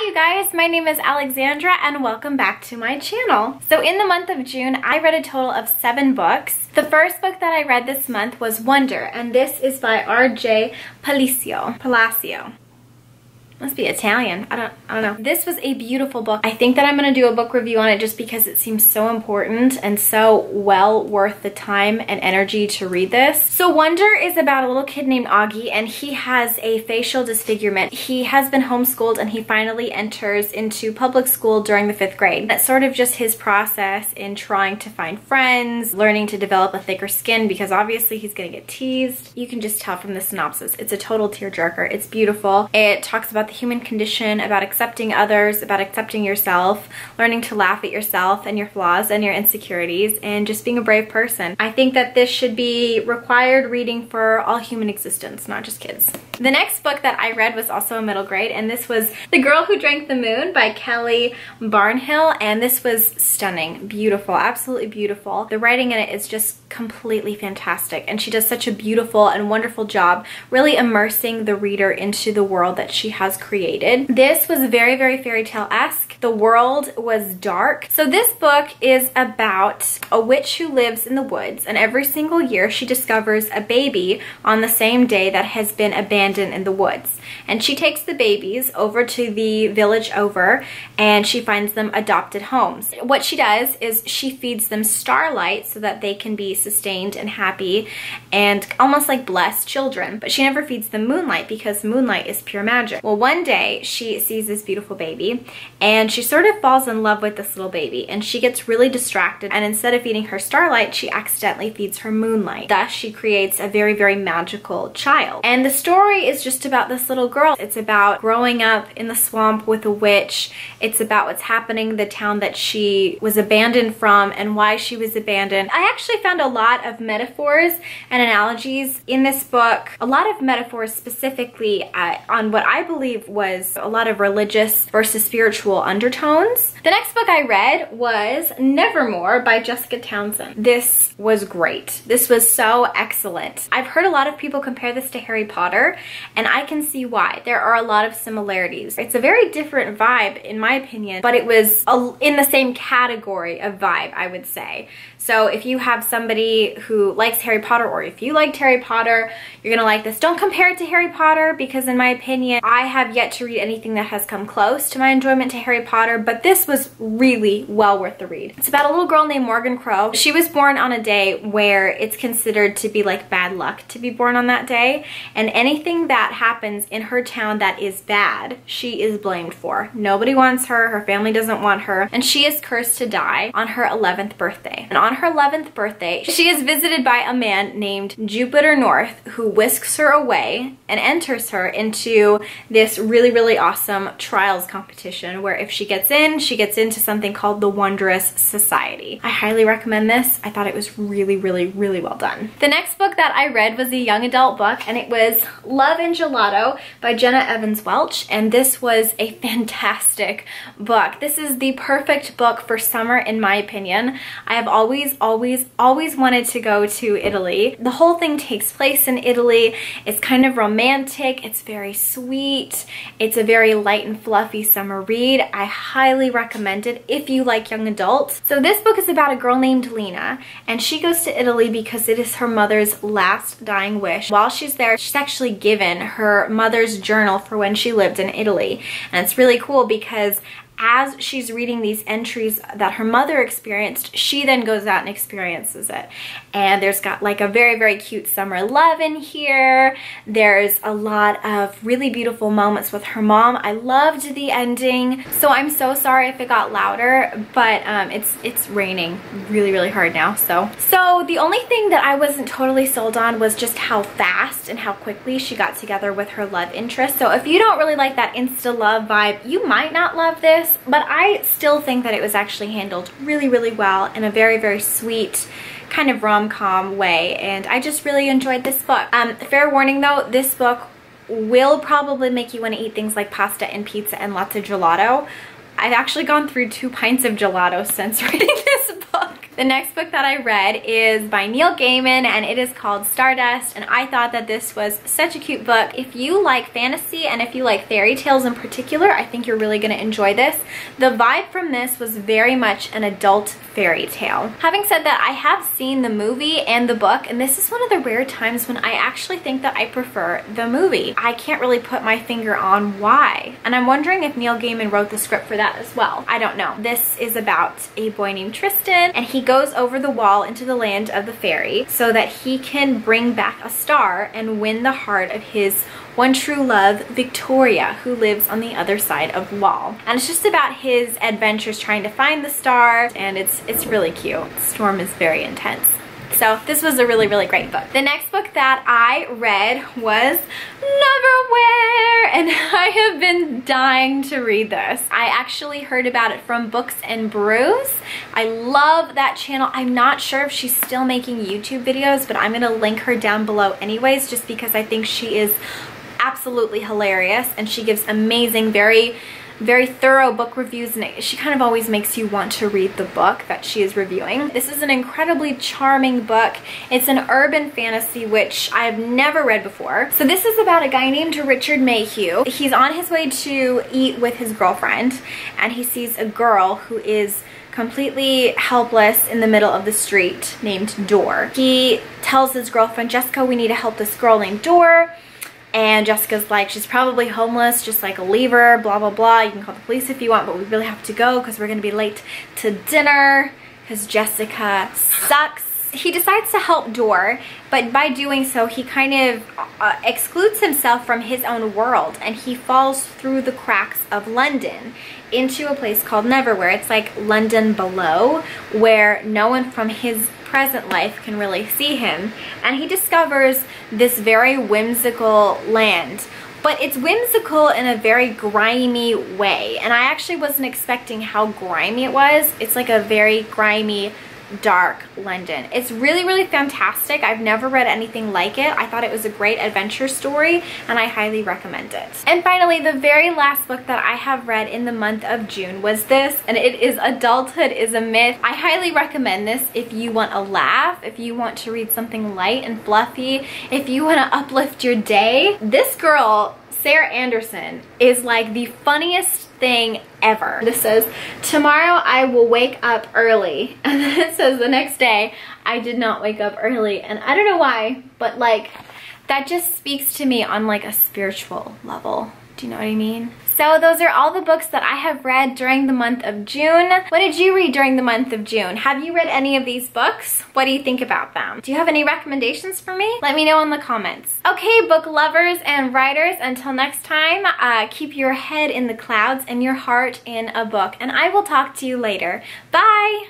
Hi you guys, my name is Alexandra and welcome back to my channel. So in the month of June, I read a total of 7 books. The first book that I read this month was Wonder, and this is by R.J. Palacio. Must be Italian. I don't know. This was a beautiful book. I think that I'm going to do a book review on it just because it seems so important and so well worth the time and energy to read this. So Wonder is about a little kid named Augie, and he has a facial disfigurement. He has been homeschooled and he finally enters into public school during the 5th grade. That's sort of just his process in trying to find friends, learning to develop a thicker skin because obviously he's going to get teased. You can just tell from the synopsis. It's a total tearjerker. It's beautiful. It talks about the human condition, about accepting others, about accepting yourself, learning to laugh at yourself and your flaws and your insecurities, and just being a brave person. I think that this should be required reading for all human existence, not just kids. The next book that I read was also a middle grade, and this was The Girl Who Drank the Moon by Kelly Barnhill, and this was stunning, beautiful, absolutely beautiful. The writing in it is just completely fantastic, and she does such a beautiful and wonderful job really immersing the reader into the world that she has created. This was very, very fairy tale-esque. The world was dark. So this book is about a witch who lives in the woods, and every single year she discovers a baby on the same day that has been abandoned in the woods. And she takes the babies over to the village over and she finds them adopted homes. What she does is she feeds them starlight so that they can be sustained and happy and almost like blessed children. But she never feeds them moonlight because moonlight is pure magic. Well, one day she sees this beautiful baby and she sort of falls in love with this little baby, and she gets really distracted, and instead of feeding her starlight, she accidentally feeds her moonlight. Thus, she creates a very, very magical child. And the story is just about this little girl. It's about growing up in the swamp with a witch. It's about what's happening in the town that she was abandoned from and why she was abandoned. I actually found a lot of metaphors and analogies in this book. A lot of metaphors specifically on what I believe was a lot of religious versus spiritual undertones. The next book I read was Nevermore by Jessica Townsend. This was great. This was so excellent. I've heard a lot of people compare this to Harry Potter, and I can see why. There are a lot of similarities. It's a very different vibe in my opinion, but it was in the same category of vibe, I would say. So if you have somebody who likes Harry Potter, or if you liked Harry Potter, you're gonna like this. Don't compare it to Harry Potter because in my opinion, I have yet to read anything that has come close to my enjoyment to Harry Potter, but this was really well worth the read. It's about a little girl named Morgan Crow. She was born on a day where it's considered to be like bad luck to be born on that day, and anything that happens in her town that is bad, she is blamed for. Nobody wants her, her family doesn't want her, and she is cursed to die on her 11th birthday. And on her 11th birthday, she is visited by a man named Jupiter North, who whisks her away and enters her into this really, really awesome trials competition where if she gets into something called the Wondrous Society. I highly recommend this. I thought it was really, really, really well done. The next book that I read was a young adult book, and it was Love and Gelato by Jenna Evans Welch, and this was a fantastic book. This is the perfect book for summer in my opinion. I have always wanted to go to Italy. The whole thing takes place in Italy. It's kind of romantic. It's very sweet. It's a very light and fluffy summer read. I highly recommend it if you like young adults. So this book is about a girl named Lena, and she goes to Italy because it is her mother's last dying wish. While she's there, she's actually given her mother's journal for when she lived in Italy. And it's really cool because as she's reading these entries that her mother experienced, she then goes out and experiences it. And there's got like a very, very cute summer love in here. There's a lot of really beautiful moments with her mom. I loved the ending. So I'm so sorry if it got louder, but it's raining really, really hard now. So the only thing that I wasn't totally sold on was just how fast and how quickly she got together with her love interest. So if you don't really like that insta love vibe, you might not love this. But I still think that it was actually handled really, really well in a very, very sweet kind of rom-com way, and I just really enjoyed this book. Fair warning though, this book will probably make you want to eat things like pasta and pizza and lots of gelato. I've actually gone through 2 pints of gelato since reading this book. The next book that I read is by Neil Gaiman, and it is called Stardust, and I thought that this was such a cute book. If you like fantasy and if you like fairy tales in particular, I think you're really going to enjoy this. The vibe from this was very much an adult fairy tale. Having said that, I have seen the movie and the book, and this is one of the rare times when I actually think that I prefer the movie. I can't really put my finger on why, and I'm wondering if Neil Gaiman wrote the script for that as well. I don't know. This is about a boy named Tristan, and he goes over the wall into the land of the fairy so that he can bring back a star and win the heart of his one true love, Victoria, who lives on the other side of the wall. And it's just about his adventures trying to find the star, and it's really cute. The storm is very intense. So this was a really, really great book. The next book that I read was Neverwhere, and I have been dying to read this. I actually heard about it from Books and Brews. I love that channel. I'm not sure if she's still making YouTube videos, but I'm gonna link her down below anyways, just because I think she is absolutely hilarious, and she gives amazing, very thorough book reviews, and she kind of always makes you want to read the book that she is reviewing. This is an incredibly charming book. It's an urban fantasy, which I have never read before. So this is about a guy named Richard Mayhew. He's on his way to eat with his girlfriend, and he sees a girl who is completely helpless in the middle of the street named Dor. He tells his girlfriend, Jessica, we need to help this girl named Dor. And Jessica's like, she's probably homeless, just like leave her, blah, blah, blah. You can call the police if you want, but we really have to go because we're gonna be late to dinner because Jessica sucks. He decides to help Dor, but by doing so, he kind of excludes himself from his own world, and he falls through the cracks of London into a place called Neverwhere. It's like London below, where no one from his present life can really see him, and he discovers this very whimsical land. But it's whimsical in a very grimy way, and I actually wasn't expecting how grimy it was. It's like a very grimy, dark London. It's really, really fantastic. I've never read anything like it. I thought it was a great adventure story, and I highly recommend it. And finally, the very last book that I have read in the month of June was this, and it is Adulthood is a Myth. I highly recommend this if you want a laugh, if you want to read something light and fluffy, if you want to uplift your day. This girl, Sarah Anderson, is like the funniest thing ever. This says, tomorrow I will wake up early. And then it says the next day, I did not wake up early. And I don't know why, but like, that just speaks to me on like a spiritual level. Do you know what I mean? So those are all the books that I have read during the month of June. What did you read during the month of June? Have you read any of these books? What do you think about them? Do you have any recommendations for me? Let me know in the comments. Okay, book lovers and writers, until next time, keep your head in the clouds and your heart in a book. And I will talk to you later. Bye!